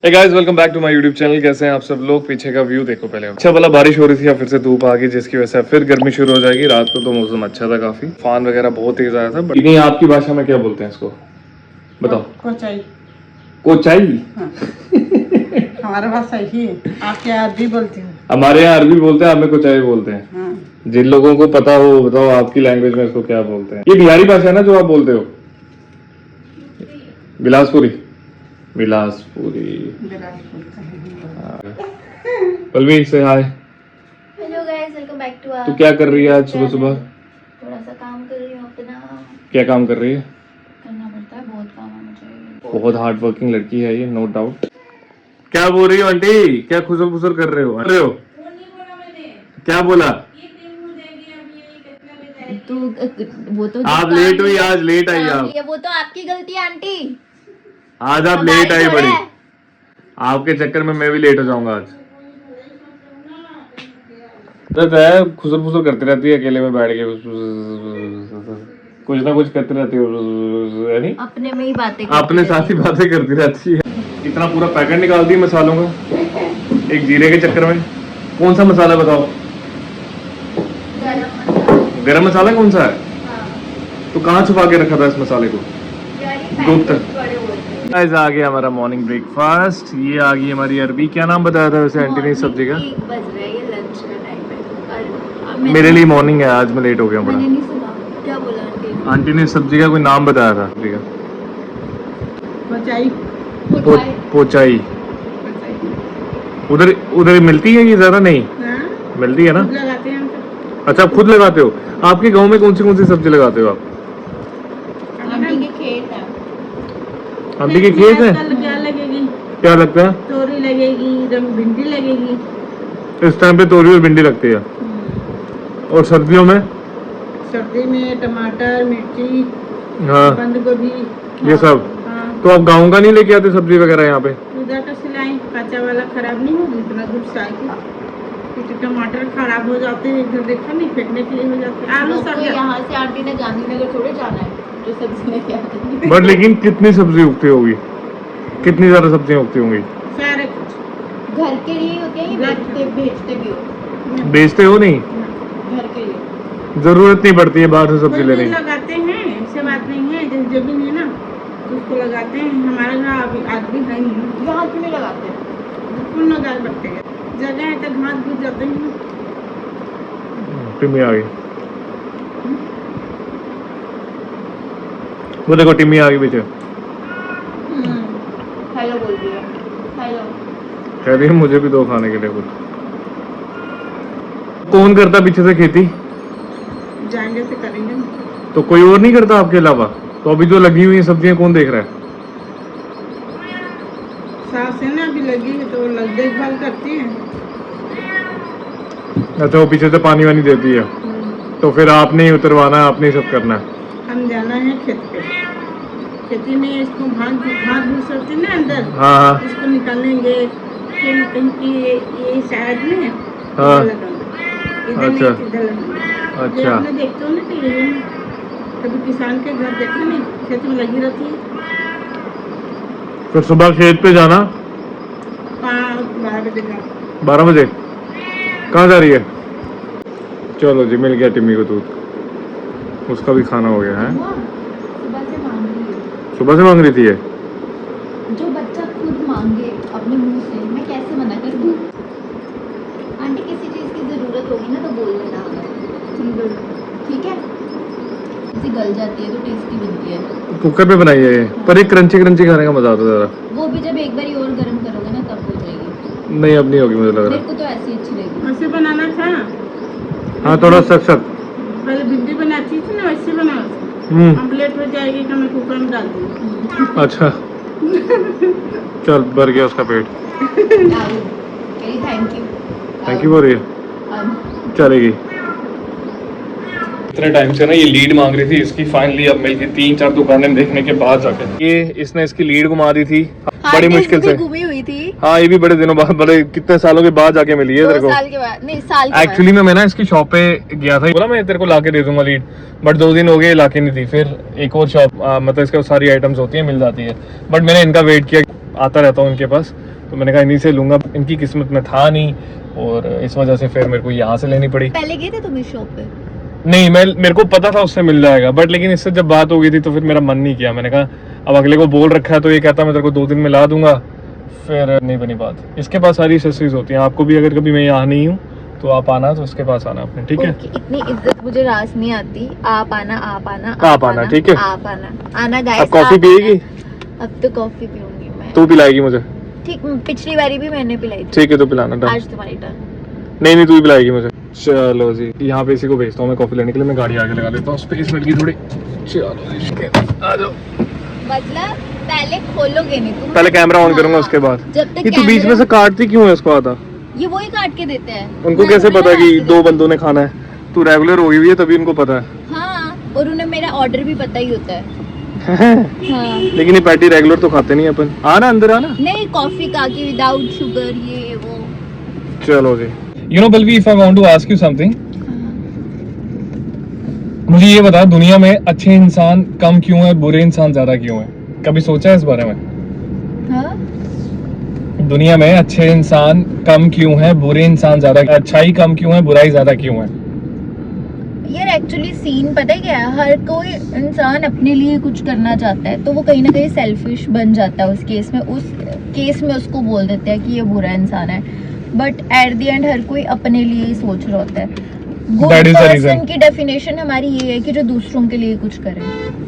Hey guys, welcome back to my YouTube channel। कैसे हैं आप सब लोग? पीछे का व्यू देखो पहले। अच्छा वाला बारिश हो रही थी या फिर से धूप आ गई, जिसकी वजह से फिर गर्मी शुरू हो जाएगी। रात को तो मौसम अच्छा था, काफी फान वगैरह बहुत तेज आया था। लेकिन आपकी भाषा में क्या बोलते हैं इसको, बताओ? कोचाई। कोचाई? हाँ। हमारा भाषा ही है। आप क्या अरबी बोलते हो? हमारे यहाँ अरबी बोलते हैं, हमें कोचाई बोलते हैं। हाँ। जिन लोगों को पता हो बताओ आपकी लैंग्वेज में इसको क्या बोलते हैं। ये बिहारी भाषा है ना जो आप बोलते हो? बिलासपुरी। बिलासपुरी। पल्लवी से hi. Hello guys, welcome back to तू क्या कर रही है आज सुबह सुबह? थोड़ा सा काम कर रही हूँ अपना। क्या काम कर रही है? करना पड़ता है, बहुत काम है मुझे। बहुत हार्ड वर्किंग लड़की है ये, नो डाउट। क्या बोल रही हो आंटी? क्या खुसर खुसर कर रहे हो? क्या बोला? तो वो तो आप लेट हुई, आज लेट आई आप। ये वो तो आपकी गलती है आंटी। आज आप लेट आई बड़ी। आपके चक्कर में मैं भी लेट हो जाऊंगा आज। है खुसर फुसर करती रहती है अकेले में बैठ के, कुछ ना कुछ करती रहती है, नहीं अपने में ही बातें अपने साथ ही बातें करती रहती है। इतना पूरा पैकेट निकाल दी मसालों का एक जीरे के चक्कर में। कौन सा मसाला बताओ? गरम मसाला कौन सा है? तो कहाँ छुपा के रखा था इस मसाले को? दूध तक। गाइस आ गया हमारा मॉर्निंग ब्रेकफास्ट। ये आ गई हमारी अरबी। क्या नाम बताया था वैसे आंटी ने सब्जी का? मेरे लिए मॉर्निंग है, आज मैं लेट हो गया बड़ा। मैंने नहीं सुना क्या बोला आंटी। आंटी ने सब्जी का कोई नाम बताया था। ठीक है, कोचाई। पोचाई। उधर उधर मिलती है ये? ज्यादा नहीं हाँ? मिलती है ना? लगाते हैं हम तो। अच्छा, आप खुद लगाते हो? आपके गांव में कौन सी सब्जी लगाते हो आप? आंटी के खेत है। आंटी के खेत है? क्या लगेगी? क्या लगता है? तोरी लगेगी, भिंडी लगेगी। इस टाइम पे तोरी और भिंडी लगती है। और सर्दियों में? सर्दी में टमाटर, मिर्ची, हाँ, बंद गोभी, ये सब। हाँ। तो आप गाँव का नहीं लेके आते सब्जी वगैरह यहाँ पे? उधर का सिलाई कच्चा वाला खराब नहीं होगा, इतना दूर से आएगी। तो टमाटर खराब हो जाते हैं, इधर देखा नहीं, फेंकने के लिए हो जाते हैं। आलू सब यहाँ से आंटी ने गांधीनगर थोड़े जाना है जो सब्जी लेके आती है। बट लेकिन कितनी सब्जी उगती होगी? कितनी ज्यादा सब्जियाँ उगती होंगी? सारे कुछ घर के लिए होते हैं, भेजते भी हो? बेचते हो नहीं? घर के लिए जरूरत नहीं पड़ती है बाहर से सब्जी लेने की? लगाते हैं, ऐसे बात नहीं है। जैसे जमीन है ना तो उसको लगाते हैं। हमारे यहाँ अभी आदमी है नहीं। यहाँ क्यों नहीं लगाते? बिल्कुल न गाल बटते हैं, जगह है तो घास घुस जाते हैं। टिम्मी आ गई, वो देखो टिम्मी आ गई पीछे। हेलो बोल रही है। हेलो कह रही है मुझे भी दो खाने के लिए कुछ। कौन करता पीछे से खेती? जाएंगे तो करेंगे। तो कोई और नहीं करता आपके अलावा? तो अभी जो लगी हुई सब्जियां कौन देख रहा है? सास है ना अभी लगी है तो देखभाल करती है। अच्छा, वो पीछे से पानी वानी देती है, तो फिर आपने ही उतरवाना है, आपने ही सब करना है। हम जाना है खेत पे। खेती में इसको घास घुस होती है ना अंदर, हाँ हाँ इसको निकालेंगे। फिर कहीं की ये साइड में हाँ। इधर अच्छा। नहीं, इधर लगाना। अच्छा। आपने देखते हो ना कि यही कभी किसान के घर देखते नहीं, खेत में लगी रहती है। फिर सुबह खेत पे जाना 12 बजे का। 12 बजे? कहाँ जा रही है? चलो जी, मिल गया टिम्मी को दूध, उसका भी खाना हो गया है। सुबह से मांग रही है। सुबह से मांग रही थी ये? जो बच्चा खुद मांगे अपने मुंह से, मैं कैसे मना कर दूं? आंटी किसी चीज की जरूरत होगी ना तो बोल देना, ठीक है? इसे गल जाती है तो टेस्टी बनती है। कुकर पे बनाई है ये, पर एक क्रंची क्रंची खाने का मजा आता है ज़रा। वो भी जब एक बार और गर्म करोगे ना तब हो जाएगी। नहीं, अब नहीं होगी मुझे लग रहा। मेरे को तो ऐसी अच्छी लगी। ऐसे बनाना था। हाँ, थोड़ा सख्त सख्त। पहले भिंडी बनाती थी ना, वैसे बनाओ। ऑमलेट हो जाएगी कि मैं कुकर में डाल दूँ। अच्छा चल, भर गया उसका पेट। थैंक यू बोल रही है, चलेगी। इतने टाइम से ना ये लीड मांग रही थी इसकी, फाइनली अब मिल गई। 3-4 दुकानें देखने के बाद जाकर ये इसने इसकी लीड घुमा दी थी बड़ी मुश्किल से। घूमी हुई थी। हाँ, ये भी बड़े दिनों बाद, बड़े कितने सालों के बाद जाके मिली है तेरे को। 2 साल के बाद नहीं, साल के एक्चुअली मैं ना इसकी शॉप पे गया था, बोला मैं तेरे को लाके दे दूंगा लीड, बट 2 दिन हो गए लाके नहीं दी। फिर एक और शॉप, मतलब इसके सारी आइटम्स होती है, मिल जाती है, बट मैंने इनका वेट किया। आता रहता हूँ इनके पास, तो मैंने कहा इन्हीं से लूँगा। इनकी किस्मत में था नहीं और इस वजह से फिर मेरे को यहाँ से लेनी पड़ी। पहले गए थे तुम इस शॉप पे? नहीं, मेरे को पता था उससे मिल जाएगा, बट लेकिन इससे जब बात हो गई थी तो फिर मेरा मन नहीं किया। मैंने कहा अब अगले को बोल रखा है तो ये कहता मैं तेरे को 2 दिन में ला दूंगा, फिर नहीं बनी बात। इसके पास सारी एक्सेसरीज होती हैं। आपको भी अगर कभी मैं यहाँ नहीं हूँ तो आप आना, तो इसके पास आना अपने, ठीक है? ओके, इतनी इज्जत मुझे रास नहीं आती। आप आना, आप आना, आप आना, ठीक है? आप आना, आना गाइस। अब कॉफी पिएगी? अब तो कॉफी पीऊंगी मैं। तू पिलाएगी मुझे? ठीक, पिछली बारी भी मैंने पिलाई थी। ठीक है, तो पिलाना। डन। आज तुम्हारी टर्न। नहीं, तू ही पिलाएगी मुझे। चलो जी, यहाँ पे इसी को भेजता हूँ मैं कॉफी लेने के लिए। मैं गाड़ी आगे लगा लेता हूँ, स्पेस मिल गई थोड़ी। चलो जी, आ जाओ। मतलब पहले खोलोगे नहीं तुम? पहले कैमरा ऑन करूंगा, हाँ, उसके बाद। जब तक ये तू बीच में से काटती क्यों है इसको आधा? ये वही काट के देते हैं। उनको कैसे पता कि 2 बंदों ने खाना है? तू रेगुलर हो गई है तभी उनको पता है। हाँ, और उन्हें मेरा ऑर्डर भी पता ही होता है। हाँ। लेकिन ये पैटी रेगुलर तो खाते नहीं अपन। आना अंदर, आना। नहीं, कॉफी का की विदाउट शुगर, ये वो। चलो जी। यू नो बल्कि if I want to ask you something, मुझे ये बता, दुनिया में अच्छे इंसान कम क्यों है, बुरे इंसान ज्यादा क्यों है? कभी सोचा है इस बारे में? हाँ? दुनिया में अच्छे इंसान कम क्यों है, बुरे इंसान ज्यादा? अच्छाई कम क्यों है, बुराई ज्यादा क्यों है? यार एक्चुअली सीन पता है क्या है, हर कोई इंसान अपने लिए कुछ करना चाहता है, तो वो कहीं ना कहीं सेल्फिश बन जाता है उस केस में उसको बोल देते हैं कि ये बुरा इंसान है। बट एट द एंड हर कोई अपने लिए ही सोच रहा होता है। Good That is the person reason. की डेफिनेशन हमारी ये है कि जो दूसरों के लिए कुछ करे,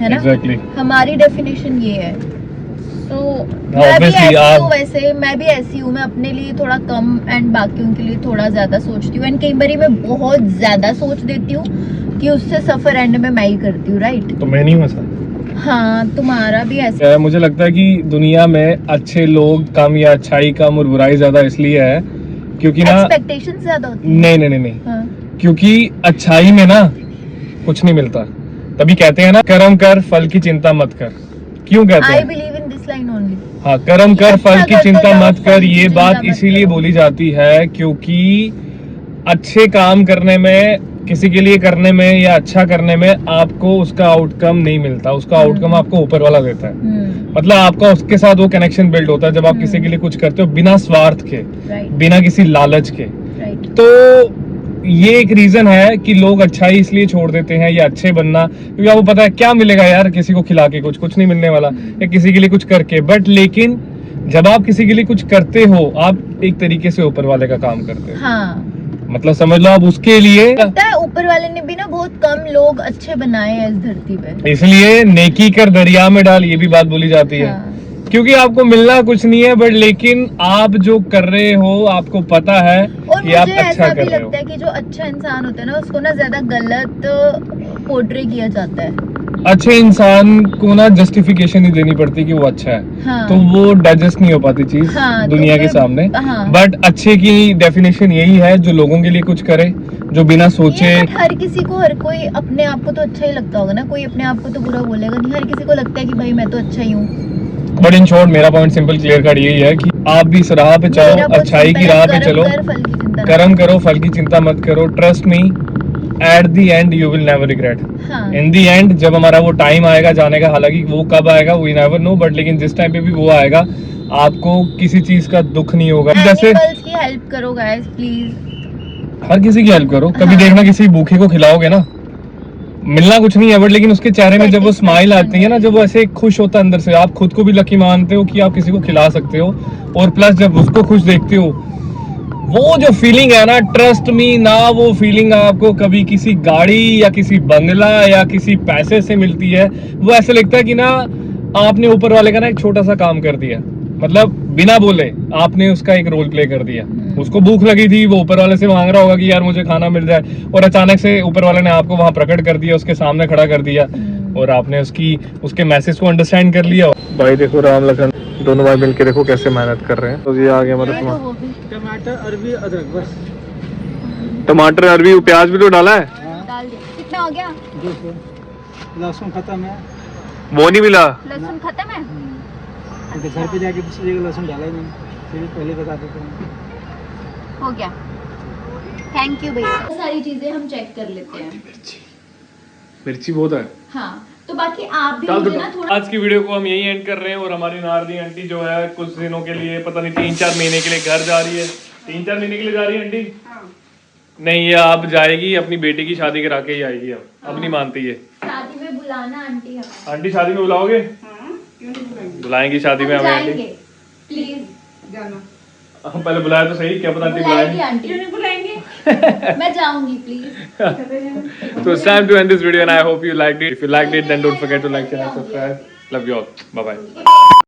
है ना? Exactly. हमारी डेफिनेशन ये है। तो मैं भी Obviously, ऐसी आप- हूँ, वैसे मैं भी ऐसी हूँ। मैं अपने लिए थोड़ा कम एंड बाकियों के लिए थोड़ा ज्यादा सोचती हूँ, एंड कई बार मैं बहुत ज्यादा सोच देती हूँ कि उससे सफर एंड में मैं ही करती हूँ, राइट? तो मैं नहीं हूँ ऐसा। हाँ, तुम्हारा भी ऐसा। मुझे लगता है कि दुनिया में अच्छे लोग कम या अच्छाई कम और बुराई ज्यादा इसलिए है क्योंकि ना, एक्सपेक्टेशन ज्यादा होती है। नहीं, हाँ। क्योंकि अच्छाई में ना कुछ नहीं मिलता। तभी कहते हैं ना, कर्म कर फल की चिंता मत कर। क्यों कहते आई हैं? Believe in this line only. हाँ, कर्म कर अच्छा फल की करते चिंता जाओ, मत फल कर। की ये चिंता बात मत इसीलिए करो। बोली जाती है क्योंकि अच्छे काम करने में, किसी के लिए करने में या अच्छा करने में आपको उसका आउटकम नहीं मिलता। उसका आउटकम आपको ऊपर वाला देता है। मतलब आपका उसके साथ वो कनेक्शन बिल्ड होता है जब आप किसी के लिए कुछ करते हो बिना स्वार्थ के, राइट, बिना किसी लालच के। राइट। तो ये एक रीजन है कि लोग अच्छाई इसलिए छोड़ देते हैं या अच्छे बनना, क्योंकि आपको पता है क्या मिलेगा यार किसी को खिला के, कुछ नहीं मिलने वाला, या किसी के लिए कुछ करके। बट लेकिन जब आप किसी के लिए कुछ करते हो, आप एक तरीके से ऊपर वाले का काम करते हो। हाँ, मतलब समझ लो आप उसके लिए। लगता है ऊपर वाले ने भी ना बहुत कम लोग अच्छे बनाए हैं इस धरती पे। इसलिए नेकी कर दरिया में डाल, ये भी बात बोली जाती है। हाँ। क्योंकि आपको मिलना कुछ नहीं है, बट लेकिन आप जो कर रहे हो आपको पता है और कि आप मुझे अच्छा ऐसा कर भी रहे हो। लगता है कि जो अच्छा इंसान होता है ना, उसको ना ज्यादा गलत पोर्ट्रे किया जाता है। अच्छे इंसान को ना जस्टिफिकेशन ही देनी पड़ती कि वो अच्छा है। हाँ। तो वो डाइजेस्ट नहीं हो पाती चीज हाँ, तो दुनिया के फिर- सामने। हाँ। बट अच्छे की डेफिनेशन यही है जो लोगों के लिए कुछ करे, जो बिना सोचे। ये but हर किसी को, हर कोई अपने आप को तो अच्छा ही लगता होगा ना, कोई अपने आप को तो बुरा बोलेगा नहीं। हर किसी को लगता है कि भाई मैं तो अच्छा ही हूँ। बट इन शॉर्ट मेरा पॉइंट सिंपल क्लियर कट यही है कि आप भी इस राह पे मेरा चलो, बहुत अच्छाई simple की है, राह पे कर्म चलो, कर, फल की चिंता ना कर्म करो, फल की चिंता मत करो। Trust me, at the end you will never regret. हाँ। इन द एंड जब हमारा वो टाइम आएगा जाने का, हालांकि वो कब आएगा वी नेवर नो, बट लेकिन जिस टाइम पे भी वो आएगा आपको किसी चीज का दुख नहीं होगा। जैसे एनिमल्स की हेल्प करो गाइस प्लीज। हर किसी की हेल्प करो। कभी हाँ। देखना किसी भूखे को खिलाओगे ना, मिलना कुछ नहीं है, बट लेकिन उसके चेहरे में जब वो स्माइल आती है ना, जब वो ऐसे खुश होता है अंदर से, आप खुद को भी लकी मानते हो कि आप किसी को खिला सकते हो। और प्लस जब उसको खुश देखते हो, वो जो फीलिंग है ना, ट्रस्ट मी ना, वो फीलिंग आपको कभी किसी गाड़ी या किसी बंगला या किसी पैसे से मिलती है। वो ऐसे लगता है कि ना आपने ऊपर वाले का ना एक छोटा सा काम कर दिया, मतलब बिना बोले आपने उसका एक रोल प्ले कर दिया। उसको भूख लगी थी, वो ऊपर वाले से मांग रहा होगा कि यार मुझे खाना मिल जाए, और अचानक से ऊपर वाले ने आपको वहां प्रकट कर दिया, उसके सामने खड़ा कर दिया, और आपने उसके मैसेज को अंडरस्टैंड कर लिया। भाई देखो, राम लखन दोनों भाई मिलके देखो कैसे मेहनत कर रहे हैं। तो ये आ गया मतलब वो भी टमाटर, अरबी, अदरक, बस टमाटर, अरबी, प्याज भी तो डाला है। डाल दे। कितना हो गया? 200। लहसुन खत्म है, वो नहीं मिला। लहसुन खत्म है? तो घर पे जाके दूसरी जगह लहसुन डाला ही नहीं, फिर पहले बता देते हैं। हो गया, थैंक यू भैया। सारी चीजें हम चेक कर लेते हैं। मिर्ची बहुत है। हाँ, तो बाकी आप भी चल मुझे तो ना थोड़ा आज की वीडियो को हम यही एंड कर रहे हैं और हमारी नारदी आंटी जो है कुछ दिनों के लिए पता नहीं 3-4 महीने के लिए घर जा रही है। 3-4 महीने के लिए जा रही है आंटी? हाँ नहीं, ये अब जाएगी अपनी बेटी की शादी करा के ही आएगी। अब नहीं मानती है। शादी में बुलाना आंटी हमें। आंटी शादी में बुलाओगे? हाँ क्यों नहीं बुलाएंगे बुलाएंगी शादी में हम हमें आंटी? जाएंगे प्लीज। जाना पहले बुलाया तो सही, क्या पता आंटी बुलाएगी बुलाएंगी। आंटी। क्यों नहीं बुलाएंगे मैं जाऊंगी प्लीज। चले जाना So it's time to end this video and I hope you liked it. If you liked it then don't forget to like, share and subscribe. Love you all. Bye bye.